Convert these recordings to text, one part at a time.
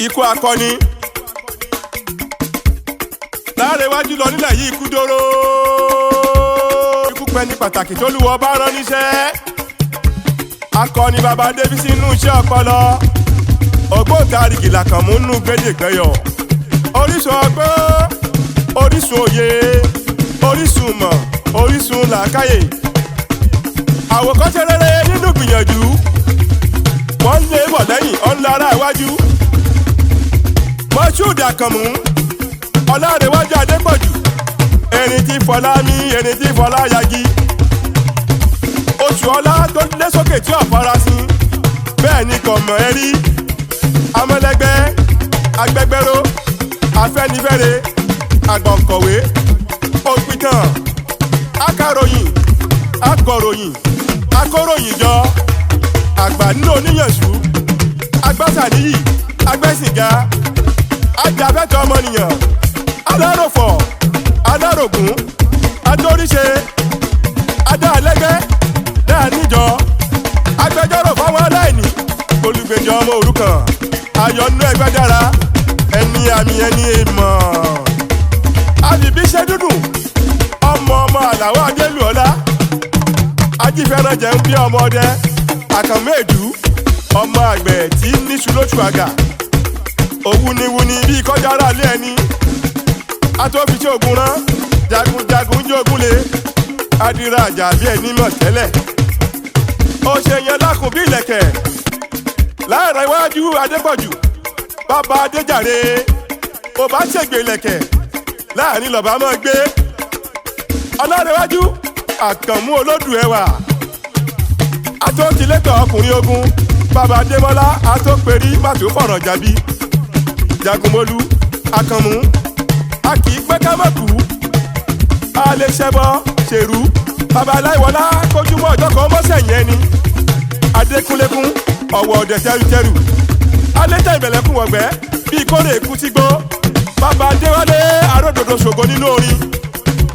ikú akọni Lárewájú lọ nílẹ̀ yìí ikú dóró ikú pẹ́ ní pàtàkì tó lúwọ́ bá rán níṣẹ́ akọni bàbá Débísí inú iṣẹ́ ọpọlọ ògbóǹtarìgì làkànmú nínú gbẹ́dẹ̀gbẹ́yọ̀ orísun ọgbọ́n orísun òye orísun mọ̀ orísun làákàyè àwòkọ́ṣe rere nínú gbìyànjú wọ́n lé bọ̀ lẹ́yìn ọ̀nlára iwájú Moshood Àkànmú Ọlánrewájú Adépọ̀jù ẹni tí fọlá mi ẹni tí fọlá yagi oṣù ọlá tó lé sókè tí ọ̀farasin bẹ́ẹ̀ ni kò mọ̀ ẹ́ rí amọ̀lẹ́gbẹ́ agbẹ́gbẹ́ró afẹ́nifẹ́re àgbọ̀nkọ̀wé òpìtàn akàròyìn akọ̀ròyìn akóròyìn jọ àgbà nínú oníyànjú agbásàníyì agbẹ́sìnga ajàfẹ́tọ̀ ọmọnìyàn aláròfọ̀ alárògùn adóríṣe adáàlẹ́gẹ́ dáàníjọ agbẹjọ́rò fáwọn aláìní olùgbèjà ọmọ òrukàn ayọ̀nú ẹgbẹ́ dára ẹni àmì ẹni èèmọ̀ àbíbí ṣe dúdùn ọmọ àlàó adélùọlá ajífẹ́ràn jẹun bí ọmọ ọdẹ Àkànmú Èdú ọmọ àgbẹ̀ tí níṣu lóṣù àgà òwúniwúni bí kọjá ara lé ẹni atófiṣẹ́ ogun rán jagunjagun jí ogun lé adira àjà bí ẹni mọ̀ tẹ́lẹ̀ ó ṣe yẹn lákùn bí ìlẹ̀kẹ̀ Lárewájú Adépọ̀jù bàbá Adéjàre ó bá ṣègbè ìlẹ̀kẹ̀ láàrin lọ́ba mọ́ gbé Ọlánrewájú Àkànmú olódù ẹwà atótilétọ̀ ọkùnrin ogun bàbá Adémọ́lá atóperí màtó fọ̀rọ̀ jàbí Jagunmólú Àkànmú a kì í pẹ́ ká mọ̀ kú a lè ṣẹbọ ṣèrú bàbá aláìwọlá kójúmọ́ ọjọ́ kan mọ́sẹ̀ yẹn ni Adékúnlékún ọ̀wọ̀ ọ̀dẹ̀ tẹ́rùtẹ́rù alẹ́tẹ̀ ìbẹ̀lẹ̀kùn ọ̀gbẹ́ bíi kórè èkú tí gbó bàbá Adéwálé aródòdó ṣògo nínú orin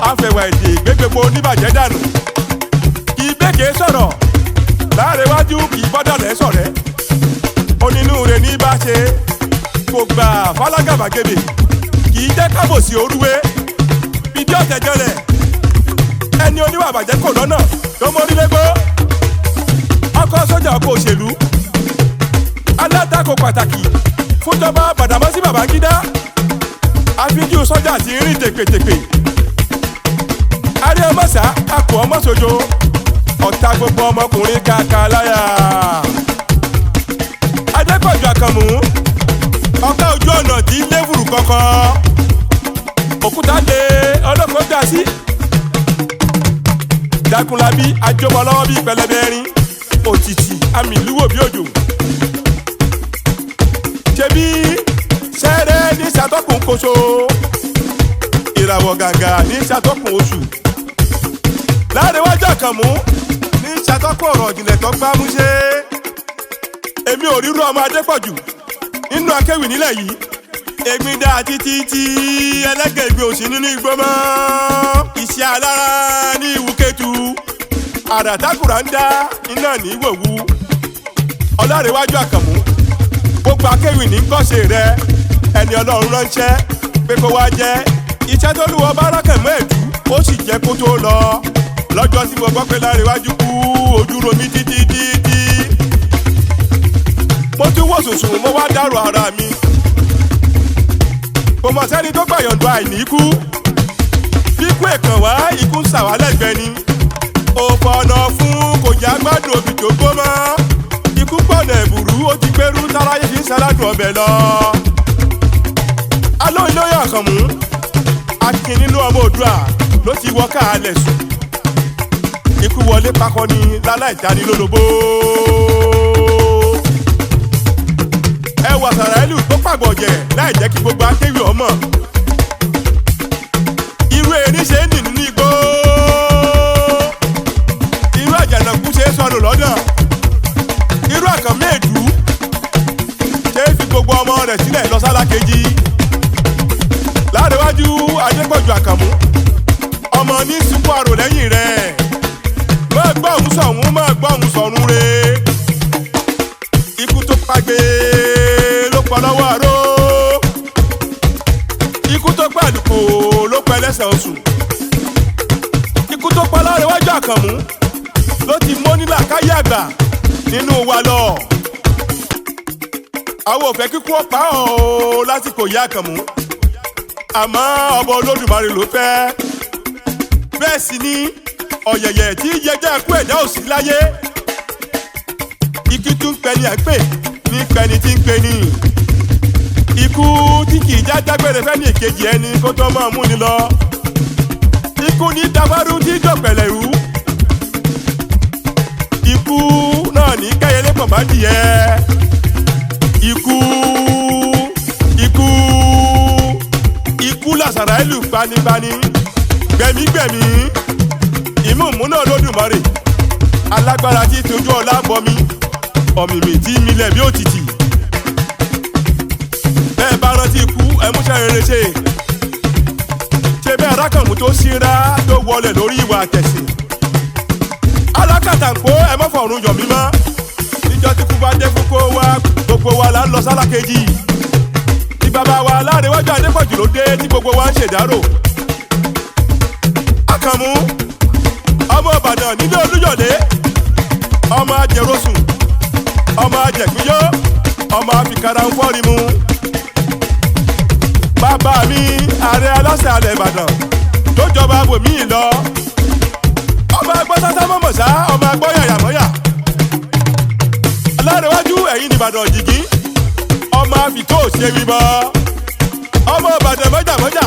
afẹ̀wà èdè gbégbépo níbàjẹ́ dànù kì í bẹ́ẹ̀kẹ́ sọ̀rọ̀ Lárewájú kì í bọ́dọ̀lẹ́ sọ̀rẹ́ onínúure ní bá ṣe kò gbà fálágàbàgebè kì í jẹ́ kábòsí orúwé bídí ọ̀tẹ̀jọ́lẹ̀ ẹni oníwà àbàjẹ́ kò lọ́nà tó mórílégbó ọkọ̀ sójà ọkọ̀ òṣèlú alátakò pàtàkì fúnjọba Bàdámọ́sí Bàbángídá àfijú sójà ti rìn tèpètèpè aríọmọsá akọ ọmọsojo ọ̀tá gbogbo ọmọkùnrin kàkà láyà Adépọ̀jù Àkànmú ọ̀ká ojú ọ̀nà tí lévùrù kọ̀kọ́ òkúta lé ọlọ́kọ̀ dá sí Jagunlabi ajọmọlọ́wọ́ bíi pẹlẹbẹ ẹrin òtítì àmì ìlúwò bí òjò ṣebí sẹ́rẹ́ ní ṣàtọ́kùn koṣo ìràwọ̀ gàgà ní ṣàtọ́kùn oṣù Lárewájú Àkànmú ní ṣàtọ́kùn ọ̀rọ̀ ìjìnlẹ̀ tó gbámúṣé èmi ò ríru ọmọ Adépọ̀jù nínú akéwì nílẹ̀ yìí èmi dá títí tí ẹlẹ́gẹ̀ ìgbé òsì nínú igbó mọ́ iṣẹ́ alára ní ìwúkẹ́tù àràtàkùrà ń dá iná ní ìwòwú Ọlánrewájú Àkànmú gbogbo akéwì ní kọ́ṣe rẹ ẹni Ọlọ́run ránṣẹ́ pé kó wá jẹ́ iṣẹ́ tó lúwọ́ bá Àkànmú Èdú ó sì jẹ́ kó tó lọ lọ́jọ́ tí mo gbọ́ pé Lárewájú kú ojú romi títí mo tún wò sùsùn mo wá dárò ara mi kò mọ̀ sẹ́ni tó gbàyànjú àìní ikú kíkú èkàn wá ikú ń sàwálẹ̀gbẹ́ ni òfòànà fún kò jẹ́ agbádùn òbí tó gbó mọ́ ikú pọ̀nà ẹ̀bùrú ó ti gbérú táráyé fi ń sáládùn ọbẹ̀ lọ. Alóyin lóye Àkànmú akin nínú ọmọ Oòduà ló ti wọ káàlẹ̀ sùn ikú wọlé pakọ́ni láláì dánilólobó. Ẹwà Sàràílù tó pàgbọ̀jẹ̀ láì jẹ́ kí gbogbo akéwì ọmọ irú erin ṣe ń nì nínú igbó irú àjànàkú ṣe ń sọnù lọ́dọ̀ irú Àkànmú Èdú ṣe é fi gbogbo ọmọ rẹ̀ sílẹ̀ lọ sálákejì. Lárewájú Adépọ̀jù Àkànmú ọmọ ní sunkún àrò lẹ́yìn rẹ̀ máa gbọ́ òun sọ̀hún máa gbọ́ òun sọ̀run re ikú tó pàgbé ló pọ̀ lọ́wọ́ àrò. lẹ́sẹ̀ oṣù. Ikú tó pa Ọlánrewájú Àkànmú ló ti mọ́ nílà káyé àgbà nínú wa lọ. Àwọn ò fẹ́ kíkú ó pa ọ́ lásìkò yá Àkànmú, àmọ́ ọba Olódùmarè ló fẹ́. Bẹ́ẹ̀ sì ni ọ̀yẹ̀yẹ̀ tí yẹjẹ́ ẹkú ẹ̀dá òsì láyé. Ikú tún pẹni àgbè ní pẹni tí ń pẹni. Ikú tí kì í já dágbére fẹ́ ní ìkejì ẹni kó tó máa mú ni lọ. Ikú ní dabaru tí dọ̀pẹ̀lẹ̀ rú. Ikú náà ní kẹ́yẹlé pọ̀ bá dìé. Ikú làṣàrà ìlú gbanibani, gbẹ̀mígbẹ̀mí, ìmúmúná Olódùmarè, alágbára tí tójú ọlá bọmi, ọ̀mìmì tí milẹ̀ bí òtítì. Bẹ́ẹ̀ bá rántí ikú ẹmúṣẹ́ rere ṣe. Ṣé bẹ́ẹ̀ Àkànmú tó ṣíra tó wọlé lórí ìwà àtẹ̀sìn. Alákàtàǹpó ẹ má fọ̀run yọ̀ mí mọ́. Níjọ́ tí kú bá dé fún kó wá, gbogbo wa là ń lọ sálákejì. Bàbá wa Ọlánrewájú Adépọ̀jù ló dé tí gbogbo wa ń ṣèdárò. Àkànmú ọmọ Ìbàdàn nílé Olúyọ̀lé, ọmọ ajẹ̀rọ̀sùn, ọmọ ajẹ̀gbíyó, ọmọ afikara ń fọ́rí mu. Bàbá mi ààrẹ aláṣẹ alẹ̀ Ìbàdàn tó jọba bòmí lọ. Ọmọ agbọ́ sátá mọ̀mọ̀sá, ọmọ agbọ́ yàyàmọ́yà. Ọlánrewájú ẹ̀yìn ní Ìbàdàn jìgì, ọmọ àfikò ṣe wí bọ́. Ọmọ Ìbàdàn mọ́jàmọ́jà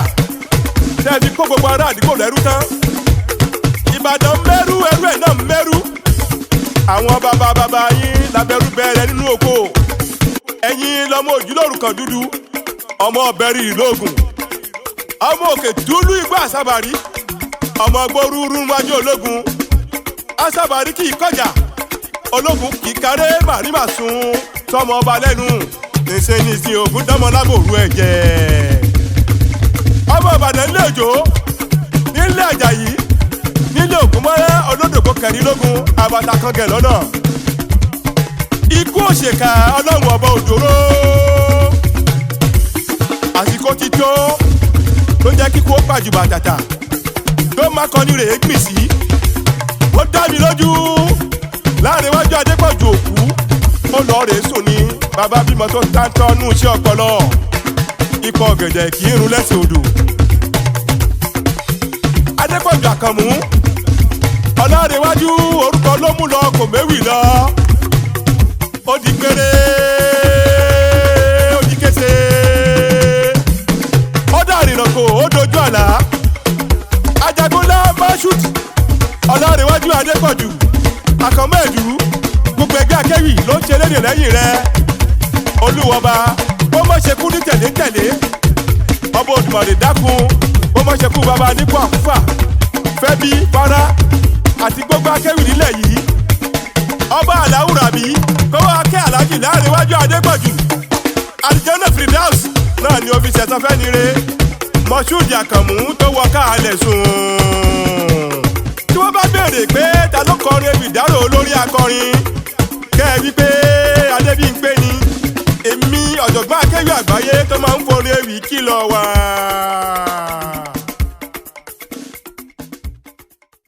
tẹ́ẹ̀bí kó gbogbo ará àdúgbò lẹ́rú tán. Ìbàdàn mẹ́rú ẹrú ẹ̀ náà mẹ́rú. Àwọn bàbá yín labẹ́rú bẹ̀rẹ̀ nínú oko. Ẹ̀yin lọmọ òjúlóru kan dúdú, ọmọ ọbẹ̀rì ìlógún, ọmọ òkè dúlú igbó àsábàrí, ọmọ gbórúurú wájú ológun. Àsábàrí kì í kọjá, ológun kì í káré màrímà sun tọmọ ọba lẹ́nu. Níṣẹ́ ní sin ògùn dánmọ́ lábòrú ẹ̀jẹ̀. Ọmọ Ìbàdàn nílé Òjó, nílé Àjàyí, nílé Ògúnmọ́lẹ́ olódògbò kẹrìnlógún àbàtà kan gẹ̀ lọ́nà. Ikú òṣèkà ọlọ́run ọba òdòró. Àsìkò ti tó ló jẹ́ kíkú ó pàjùbà tàtà tó má kọ́ni rèé gbìn sí. Ó dá mi lójú Ọlánrewájú Adépọ̀jù òkú ó lọ rèé sùn ní bàbá bímọ tó tántọ́ nù iṣẹ́ ọpọlọ. Ikọ̀ ọ̀gẹ̀dẹ̀ kì í run lẹ́sẹ̀ odò. Adépọ̀jù Àkànmú Ọlánrewájú orúkọ ló mú lọ kò méwì lọ. Ó di péré, ó di kése, ó dàrínà kò ó dojú àlá. Ajagunlá Mashood Ọlánrewájú Adépọ̀jù Àkànmú ẹ̀dú, gbogbo ẹgbẹ́ akéwì ló ń ṣe lédè lẹ́yìn rẹ̀. Olúwọba ó má ṣe kú ní tẹ̀lé-tẹ̀lé. Ọba Òdùmarè dákun ó má ṣe kú bàbá nípò àkúfà. Fẹ́bí Fárá àti gbogbo akéwì nílẹ̀ yìí. Ọba Aláwùrábí kó wá kẹ́ Àlájì Ọlánrewájú Adépọ̀jù. Àlùjànnà Firdaus náà ni òfin ṣẹ̀san fẹ́ ni re. Mashood Àkànmú tó wọ káàlẹ̀ sùn. Tí wọ́n bá béèrè pé ta ló kọrin ewì ìdárò olórí akọrin, kẹ́ ẹ wí pé Adébímpé ni. Èmi ọ̀jọ̀gbọ́n akéwì àgbáyé tó máa ń forin ewì kìlọ̀ wá.